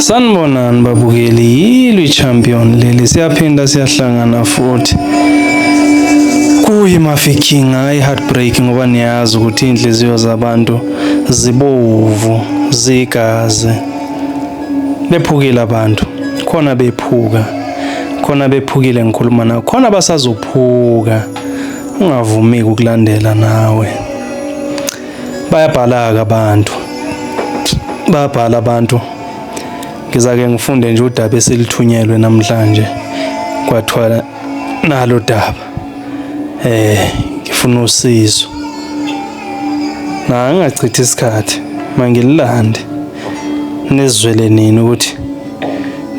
Sanibonani babukeli, yilo champion leli siyaphinda siyahlangana futhi. Kuyimafiking hayi heartbreak ngoba niyazi ukuthi inhliziyo zabantu zibovu, zigazi. Bephukile abantu. Khona bephuka. Khona bephukile ngikhuluma nawe. Khona basazophuka. Ungavumiki ukulandela nawe. Bayabhala abantu. Babhala abantu. Ngizake ngifunde nje udaba esilithunyelwe namhlanje kwathwala nalo daba. Ngifuna usizo. Ngingachithi isikhathi mangililande nizwele nini ukuthi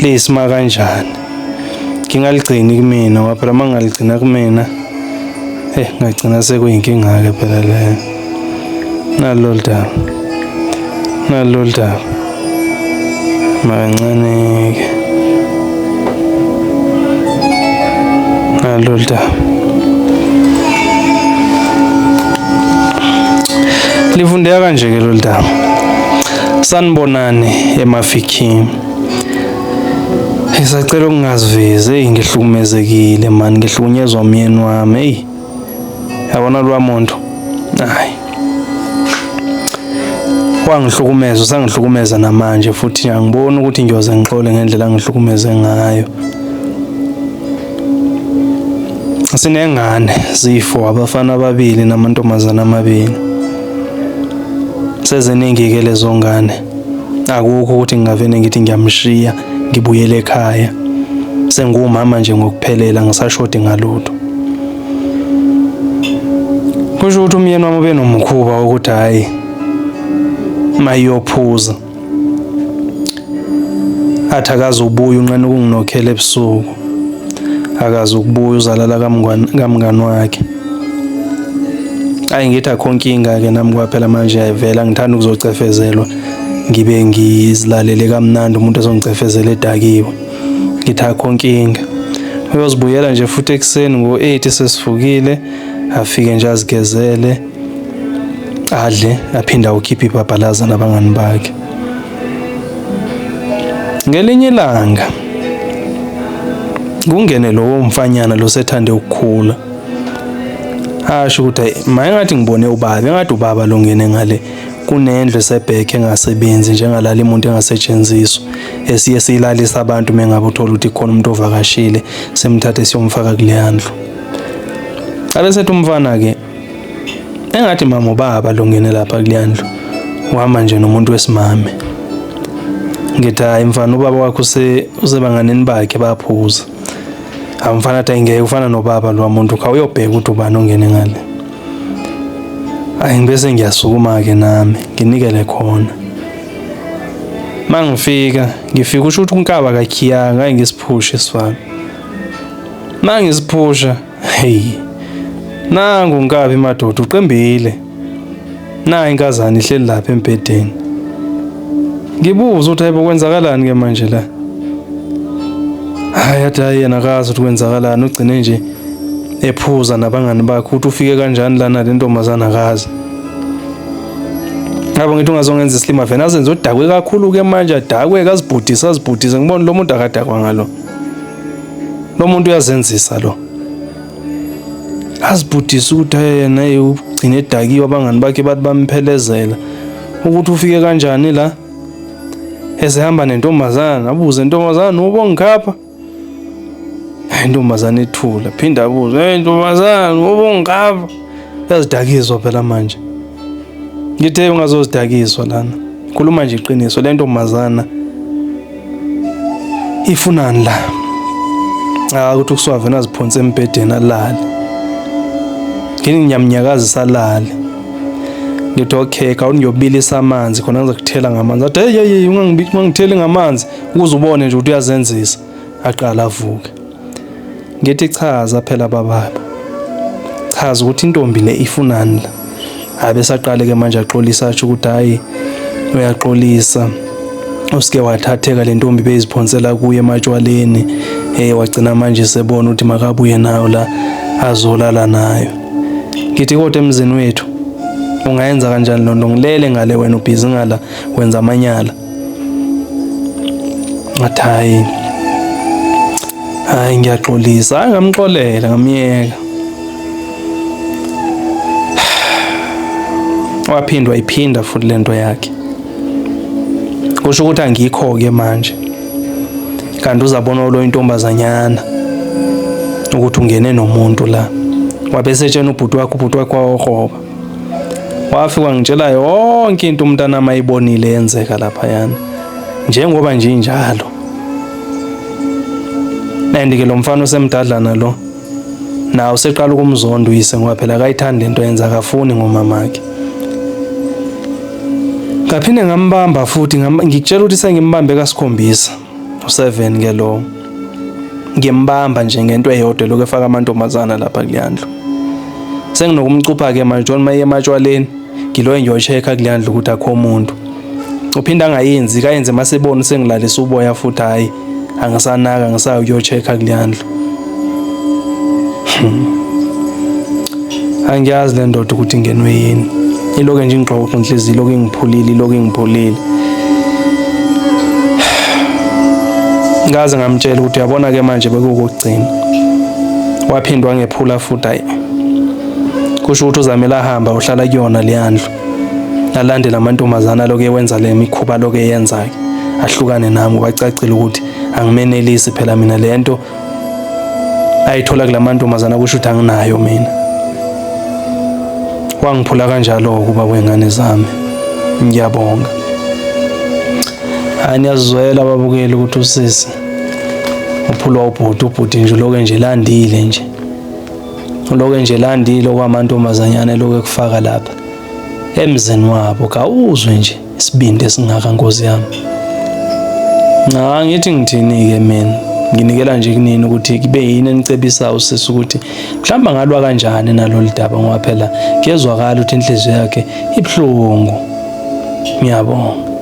lisima kanjani. Ngingaligcini kumina ngoba phela mangaligcina kumina ngagcina sekuyinkinga ke phela le. Nalo daba. Nalo daba. Mancane ke. Nalo daba. Lifundeka kanje ke lo daba. Sanibonani eMafikeng. Ngisacela ukungaziveze ngihlukumezekile man, ngihlukunyezwa umyeni wami. Yabona lo muntu. Hayi. Wangihlukumeza, usangihlukumeza namanje futhi angiboni ukuthi ngiyoze ngixole ngendlela ngihlukumeze ngayo. Sinengane zifo abafana ababili namantombazana amabili. Sezeningi ke lezo ngane. Akukho ukuthi ngingavene ngithi ngiyamshiya ngibuyele ekhaya. Sengumama nje ngokuphelela ngisashode ngalutho. Kusho ukuthi umyeni wami ubenomkhuba ukuthi hayi mayophuza. Athi akazubuya unqane ukunginokhela ebusuku. Akazukubuya uzalala kamngani wakhe. Ngithi akho nkinga ke nami kwaphela manje ayivela ngithanda ukuzocefezelwa ngibe ngizilalele kamnandi umuntu ezongicefezela edakiwe. Ngithi akho nkinga. Uyozibuyela nje futhi ekseni ngo-8 sesivukile afike nje azigezele adle aphinda ukhipha ibhabhalaza nabangani bakhe. Ngelinye ilanga kungene lowo mfanyana lo sethande ukukhula. Asho ukuthi mayingathi ngibone ubaba, engathi ubaba lo ngene ngale kunendle sebhekhe engasebenzi njengalala imuntu engasetshenziswa esiye silalisa abantu mengabe uthola ukuthi khona umuntu ovakashile semthathe siyomfaka kule handlu. Abesethi umfana ke engathi mama ubaba lo ngene lapha kule handlu uhamba nje nomuntu wesimame. Ngithi hayi mfana ubaba wakho usebanganeni bakhe baphuza. Amfana athi ngeke ufana nobaba lo muntu kha uyobheka ukuthi ubani ongene ngale. Ngibese ngiyasukuma ke nami nginikele khona. Mangifika usho ukuthi unkaba kakhiyanga hayi ngisiphushe sifana. Mangisiphusha nangu unkabi madoda uqembile. Na inkazana ihleli lapha embedeni. Ngibuza ukuthi hayibo kwenzakalani ke manje la? Hayi yena akazi ukuthi kwenzakalani ugcine nje ephuza nabangani bakhe ukuthi ufike kanjani lana le ntombazana akazi. Ngabo ngithi ungazongenza islima vena azenze udakwe kakhulu ke manje adakwe azibhudisa ngibona lo muntu akadakwa ngalo. Lo muntu uyazenzisa lo. Azibhudisa ukuthi yena ugcine edakiwe abangani bakhe bathi bamphelezela ukuthi ufike kanjani la. Esehamba nentombazana abuze intombazana ubongikhapha. Intombazana ethula phinda abuze intombazana ubongikhapha. Yazidakizwa phela manje. Ngithe ungazozidakizwa lana. Khuluma nje iqiniso le ntombazana ifunani la. Ukuthi kuswavena aziphonse embedeni alale. Nginyamnyakazi salale. Ngithi okay ka uniyobilisa amanzi khona ngizokuthela ngamanzi. Athi hey ungangitheli ngamanzi ukuze ubone nje ukuthi uyazenzisa. Aqala avuka. Ngithi chaza phela bababa. Chaza ukuthi intombi le ifunani la. Abesaqale ke manje axolisa athi ukuthi hayi uyaxolisa. Usike wathatheka le ntombi beyiziphonsela kuye ematshwaleni. Wagcina manje sebona ukuthi makabuye nayo la azolala nayo. Ngithi kodwa emzini wethu ungayenza kanjani lonto ngilele ngale wena ubhizi ngala wenza amanyala. ngathi hayi ngiyaxolisa, hayi ngamxolela ngamyeka. Waphindwa iphinda futhi lento yakhe. Kusho ukuthi angikho-ke manje, kanti uzabona lo intombazanyana ukuthi ungene nomuntu la. Wabesetshena ubhuti wakhe wayohoba. Wafika ngitshela yonke into umntanami ayibonile yenzeka laphayana, njengoba nje injalo. And-ke lo mfana usemdadlana lo, nawe useqala ukumzonda uyise ngoba phela akayithandi lento yenza, akafuni ngomamakhe. Ngaphinde ngambamba futhi ngikutshela ukuthi sengimbambe kasikhombisa u7 ke lo. Ngimbamba nje ngento eyodwa lokho efaka amantombazana lapha kuleyandlu. Senginokumcupha ke manje John maye ematshwaleni, ngilo engiyochecka kuleyandlu ukuthi akho umuntu. Uphinda angayenzi, kayenze masebona sengilalisa uboya futhi hayi angisanaka ngisayochecka kuleyandlu. Angiyazi le ndoda ukuthi ingenwe yini. Iloke nje ingixoxa inhliziyo, iloke ingiphulile. Ngaze ngamtshela ukuthi uyabona ke manje bekukugcina. Waphindwa ngephula futhi hayi. Kusho ukuthi uzamela ahamba uhlala kuyona leyandlu. Lalandela amantombazana loke wenza le mikhuba loke yenza ke. Ahlukane nami bacacile ukuthi angimenelisi phela mina lento ayithola kulamantombazana kusho ukuthi anginayo mina. Wangiphula kanjalo ukuba kwengane zami. Ngiyabonga. Aniyazwela ababukeli ukuthi usisi uphulwa ubhuti nje loke nje landile nje. Loke nje landile okwamantombazanyana loke kufaka lapha emzini wabo, kawuzwe nje isibindi esingaka Nkosi yami. Ngithi ngithini ke mina, nginikela nje kunini ukuthi kube yini enicebisa usisi ukuthi mhlamba ngalwa kanjani nalolu daba ngoba phela kezwakala ukuthi inhliziyo yakhe ibhlungu. Ngiyabonga.